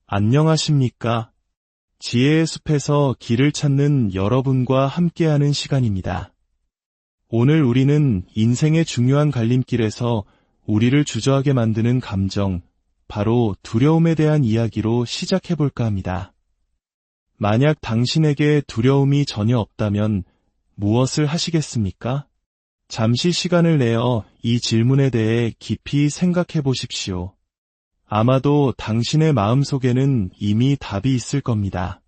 안녕하십니까? 지혜의 숲에서 길을 찾는 여러분과 함께하는 시간입니다. 오늘 우리는 인생의 중요한 갈림길에서 우리를 주저하게 만드는 감정, 바로 두려움에 대한 이야기로 시작해볼까 합니다. 만약 당신에게 두려움이 전혀 없다면 무엇을 하시겠습니까? 잠시 시간을 내어 이 질문에 대해 깊이 생각해 보십시오. 아마도 당신의 마음속에는 이미 답이 있을 겁니다.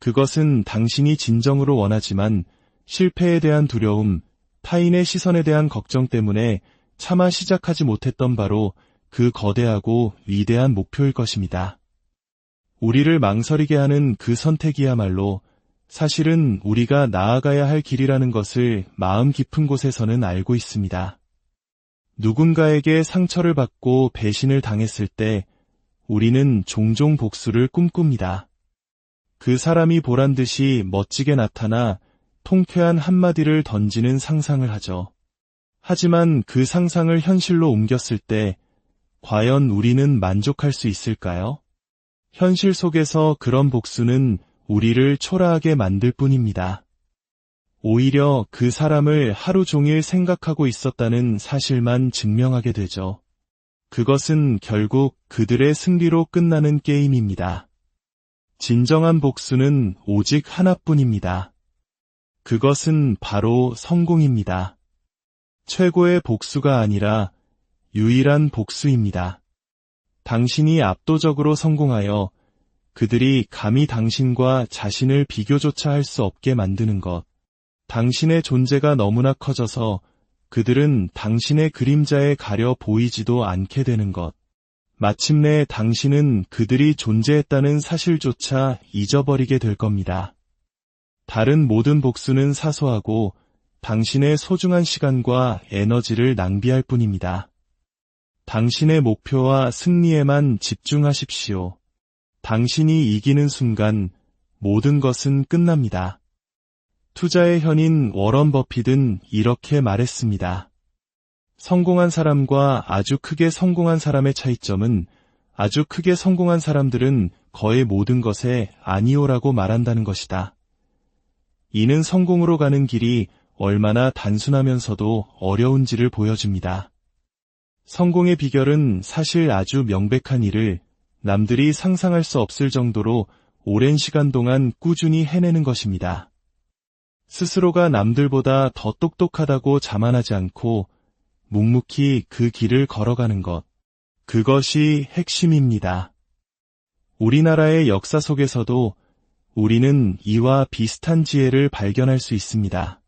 그것은 당신이 진정으로 원하지만 실패에 대한 두려움, 타인의 시선에 대한 걱정 때문에 차마 시작하지 못했던 바로 그 거대하고 위대한 목표일 것입니다. 우리를 망설이게 하는 그 선택이야말로 사실은 우리가 나아가야 할 길이라는 것을 마음 깊은 곳에서는 알고 있습니다. 누군가에게 상처를 받고 배신을 당했을 때 우리는 종종 복수를 꿈꿉니다. 그 사람이 보란듯이 멋지게 나타나 통쾌한 한마디를 던지는 상상을 하죠. 하지만 그 상상을 현실로 옮겼을 때 과연 우리는 만족할 수 있을까요? 현실 속에서 그런 복수는 우리를 초라하게 만들 뿐입니다. 오히려 그 사람을 하루 종일 생각하고 있었다는 사실만 증명하게 되죠. 그것은 결국 그들의 승리로 끝나는 게임입니다. 진정한 복수는 오직 하나뿐입니다. 그것은 바로 성공입니다. 최고의 복수가 아니라 유일한 복수입니다. 당신이 압도적으로 성공하여 그들이 감히 당신과 자신을 비교조차 할 수 없게 만드는 것. 당신의 존재가 너무나 커져서 그들은 당신의 그림자에 가려 보이지도 않게 되는 것. 마침내 당신은 그들이 존재했다는 사실조차 잊어버리게 될 겁니다. 다른 모든 복수는 사소하고 당신의 소중한 시간과 에너지를 낭비할 뿐입니다. 당신의 목표와 승리에만 집중하십시오. 당신이 이기는 순간 모든 것은 끝납니다. 투자의 현인 워런 버핏은 이렇게 말했습니다. 성공한 사람과 아주 크게 성공한 사람의 차이점은 아주 크게 성공한 사람들은 거의 모든 것에 아니오라고 말한다는 것이다. 이는 성공으로 가는 길이 얼마나 단순하면서도 어려운지를 보여줍니다. 성공의 비결은 사실 아주 명백한 일을 남들이 상상할 수 없을 정도로 오랜 시간 동안 꾸준히 해내는 것입니다. 스스로가 남들보다 더 똑똑하다고 자만하지 않고 묵묵히 그 길을 걸어가는 것. 그것이 핵심입니다. 우리나라의 역사 속에서도 우리는 이와 비슷한 지혜를 발견할 수 있습니다.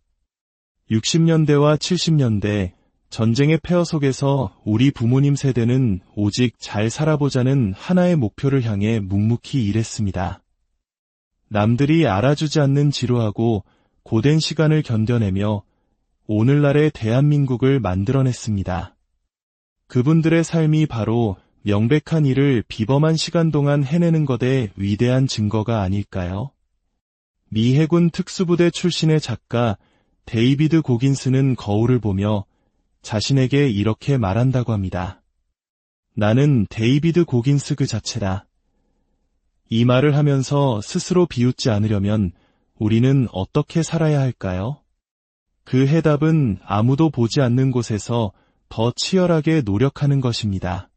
60년대와 70년대 전쟁의 폐허 속에서 우리 부모님 세대는 오직 잘 살아보자는 하나의 목표를 향해 묵묵히 일했습니다. 남들이 알아주지 않는 지루하고 고된 시간을 견뎌내며 오늘날의 대한민국을 만들어냈습니다. 그분들의 삶이 바로 명백한 일을 비범한 시간 동안 해내는 것의 위대한 증거가 아닐까요? 미 해군 특수부대 출신의 작가 데이비드 고긴스는 거울을 보며 자신에게 이렇게 말한다고 합니다. 나는 데이비드 고긴스 그 자체다. 이 말을 하면서 스스로 비웃지 않으려면 우리는 어떻게 살아야 할까요? 그 해답은 아무도 보지 않는 곳에서 더 치열하게 노력하는 것입니다.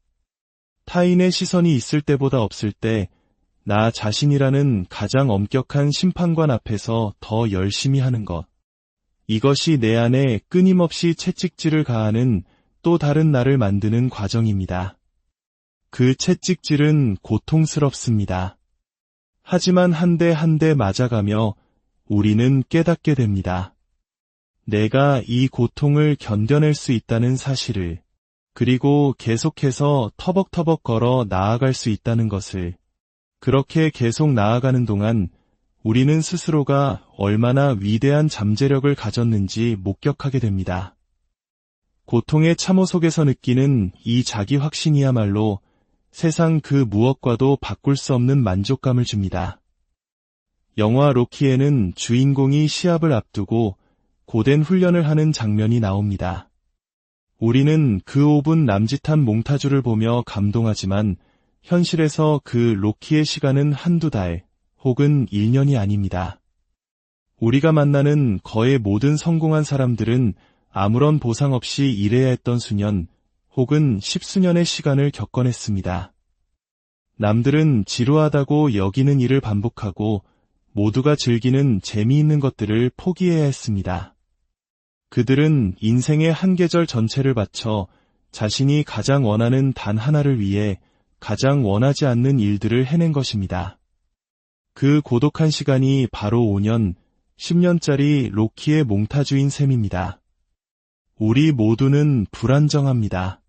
타인의 시선이 있을 때보다 없을 때 나 자신이라는 가장 엄격한 심판관 앞에서 더 열심히 하는 것. 이것이 내 안에 끊임없이 채찍질을 가하는 또 다른 나를 만드는 과정입니다. 그 채찍질은 고통스럽습니다. 하지만 한 대 한 대 맞아가며 우리는 깨닫게 됩니다. 내가 이 고통을 견뎌낼 수 있다는 사실을, 그리고 계속해서 터벅터벅 걸어 나아갈 수 있다는 것을. 그렇게 계속 나아가는 동안 우리는 스스로가 얼마나 위대한 잠재력을 가졌는지 목격하게 됩니다. 고통의 참호 속에서 느끼는 이 자기 확신이야말로 세상 그 무엇과도 바꿀 수 없는 만족감을 줍니다. 영화 로키에는 주인공이 시합을 앞두고 고된 훈련을 하는 장면이 나옵니다. 우리는 그 5분 남짓한 몽타주를 보며 감동하지만 현실에서 그 로키의 시간은 한두 달 혹은 1년이 아닙니다. 우리가 만나는 거의 모든 성공한 사람들은 아무런 보상 없이 일해야 했던 수년 혹은 십수년의 시간을 겪어냈습니다. 남들은 지루하다고 여기는 일을 반복하고 모두가 즐기는 재미있는 것들을 포기해야 했습니다. 그들은 인생의 한 계절 전체를 바쳐 자신이 가장 원하는 단 하나를 위해 가장 원하지 않는 일들을 해낸 것입니다. 그 고독한 시간이 바로 5년, 10년짜리 로키의 몽타주인 셈입니다. 우리 모두는 불안정합니다.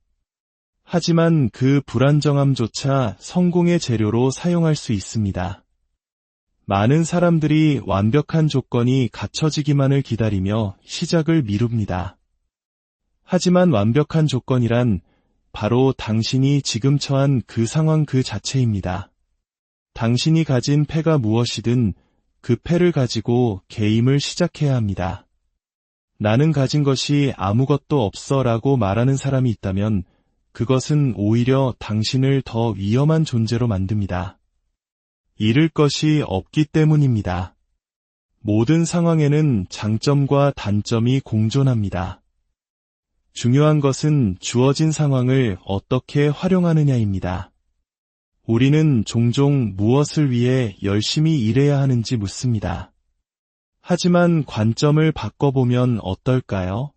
하지만 그 불안정함조차 성공의 재료로 사용할 수 있습니다. 많은 사람들이 완벽한 조건이 갖춰지기만을 기다리며 시작을 미룹니다. 하지만 완벽한 조건이란 바로 당신이 지금 처한 그 상황 그 자체입니다. 당신이 가진 패가 무엇이든 그 패를 가지고 게임을 시작해야 합니다. 나는 가진 것이 아무것도 없어 라고 말하는 사람이 있다면 그것은 오히려 당신을 더 위험한 존재로 만듭니다. 잃을 것이 없기 때문입니다. 모든 상황에는 장점과 단점이 공존합니다. 중요한 것은 주어진 상황을 어떻게 활용하느냐입니다. 우리는 종종 무엇을 위해 열심히 일해야 하는지 묻습니다. 하지만 관점을 바꿔보면 어떨까요?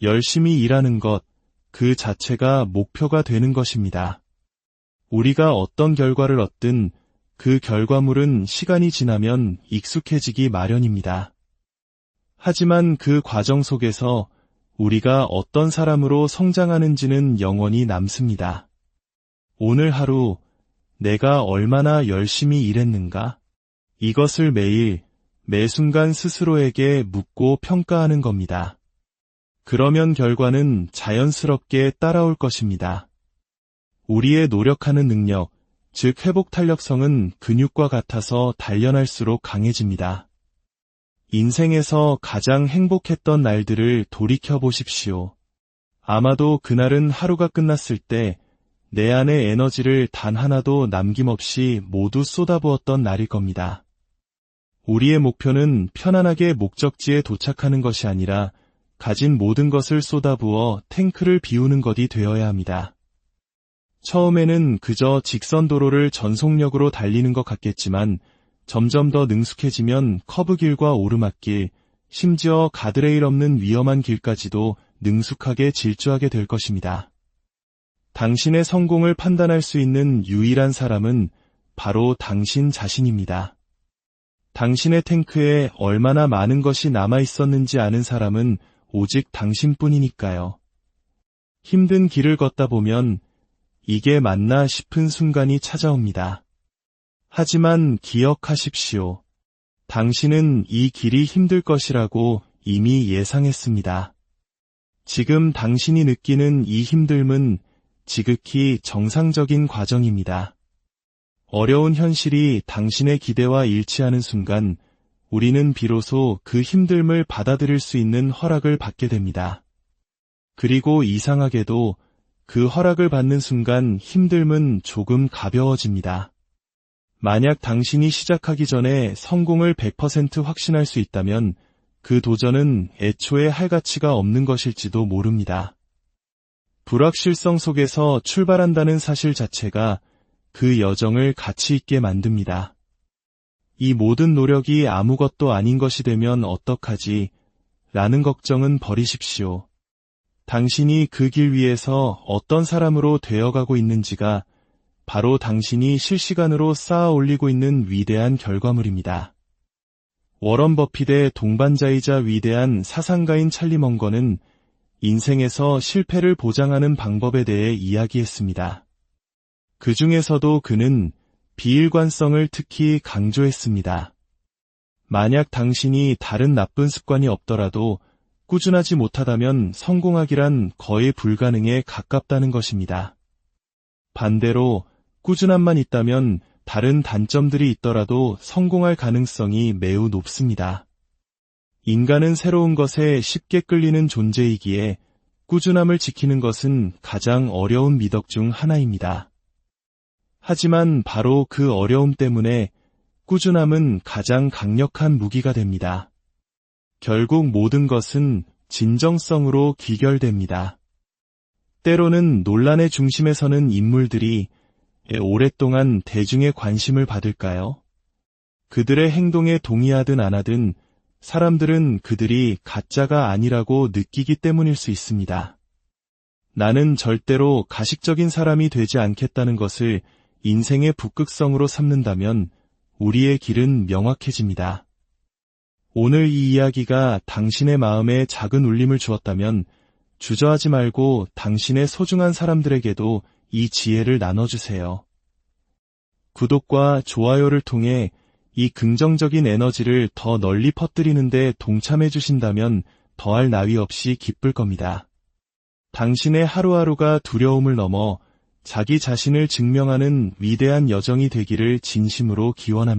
열심히 일하는 것, 그 자체가 목표가 되는 것입니다. 우리가 어떤 결과를 얻든 그 결과물은 시간이 지나면 익숙해지기 마련입니다. 하지만 그 과정 속에서 우리가 어떤 사람으로 성장하는지는 영원히 남습니다. 오늘 하루 내가 얼마나 열심히 일했는가? 이것을 매일, 매 순간 스스로에게 묻고 평가하는 겁니다. 그러면 결과는 자연스럽게 따라올 것입니다. 우리의 노력하는 능력, 즉 회복 탄력성은 근육과 같아서 단련할수록 강해집니다. 인생에서 가장 행복했던 날들을 돌이켜보십시오. 아마도 그날은 하루가 끝났을 때 내 안의 에너지를 단 하나도 남김없이 모두 쏟아부었던 날일 겁니다. 우리의 목표는 편안하게 목적지에 도착하는 것이 아니라 가진 모든 것을 쏟아부어 탱크를 비우는 것이 되어야 합니다. 처음에는 그저 직선 도로를 전속력으로 달리는 것 같겠지만 점점 더 능숙해지면 커브길과 오르막길, 심지어 가드레일 없는 위험한 길까지도 능숙하게 질주하게 될 것입니다. 당신의 성공을 판단할 수 있는 유일한 사람은 바로 당신 자신입니다. 당신의 탱크에 얼마나 많은 것이 남아 있었는지 아는 사람은 오직 당신뿐이니까요. 힘든 길을 걷다 보면 이게 맞나 싶은 순간이 찾아옵니다. 하지만 기억하십시오. 당신은 이 길이 힘들 것이라고 이미 예상했습니다. 지금 당신이 느끼는 이 힘듦은 지극히 정상적인 과정입니다. 어려운 현실이 당신의 기대와 일치하는 순간 우리는 비로소 그 힘듦을 받아들일 수 있는 허락을 받게 됩니다. 그리고 이상하게도 그 허락을 받는 순간 힘듦은 조금 가벼워집니다. 만약 당신이 시작하기 전에 성공을 100% 확신할 수 있다면 그 도전은 애초에 할 가치가 없는 것일지도 모릅니다. 불확실성 속에서 출발한다는 사실 자체가 그 여정을 가치 있게 만듭니다. 이 모든 노력이 아무것도 아닌 것이 되면 어떡하지? 라는 걱정은 버리십시오. 당신이 그 길 위에서 어떤 사람으로 되어가고 있는지가 바로 당신이 실시간으로 쌓아 올리고 있는 위대한 결과물입니다. 워런 버핏의 동반자이자 위대한 사상가인 찰리 먼거는 인생에서 실패를 보장하는 방법에 대해 이야기했습니다. 그 중에서도 그는 비일관성을 특히 강조했습니다. 만약 당신이 다른 나쁜 습관이 없더라도 꾸준하지 못하다면 성공하기란 거의 불가능에 가깝다는 것입니다. 반대로 꾸준함만 있다면 다른 단점들이 있더라도 성공할 가능성이 매우 높습니다. 인간은 새로운 것에 쉽게 끌리는 존재이기에 꾸준함을 지키는 것은 가장 어려운 미덕 중 하나입니다. 하지만 바로 그 어려움 때문에 꾸준함은 가장 강력한 무기가 됩니다. 결국 모든 것은 진정성으로 귀결됩니다. 때로는 논란의 중심에 서는 인물들이 오랫동안 대중의 관심을 받을까요? 그들의 행동에 동의하든 안 하든 사람들은 그들이 가짜가 아니라고 느끼기 때문일 수 있습니다. 나는 절대로 가식적인 사람이 되지 않겠다는 것을 인생의 북극성으로 삼는다면 우리의 길은 명확해집니다. 오늘 이 이야기가 당신의 마음에 작은 울림을 주었다면 주저하지 말고 당신의 소중한 사람들에게도 이 지혜를 나눠주세요. 구독과 좋아요를 통해 이 긍정적인 에너지를 더 널리 퍼뜨리는 데 동참해 주신다면 더할 나위 없이 기쁠 겁니다. 당신의 하루하루가 두려움을 넘어 자기 자신을 증명하는 위대한 여정이 되기를 진심으로 기원합니다.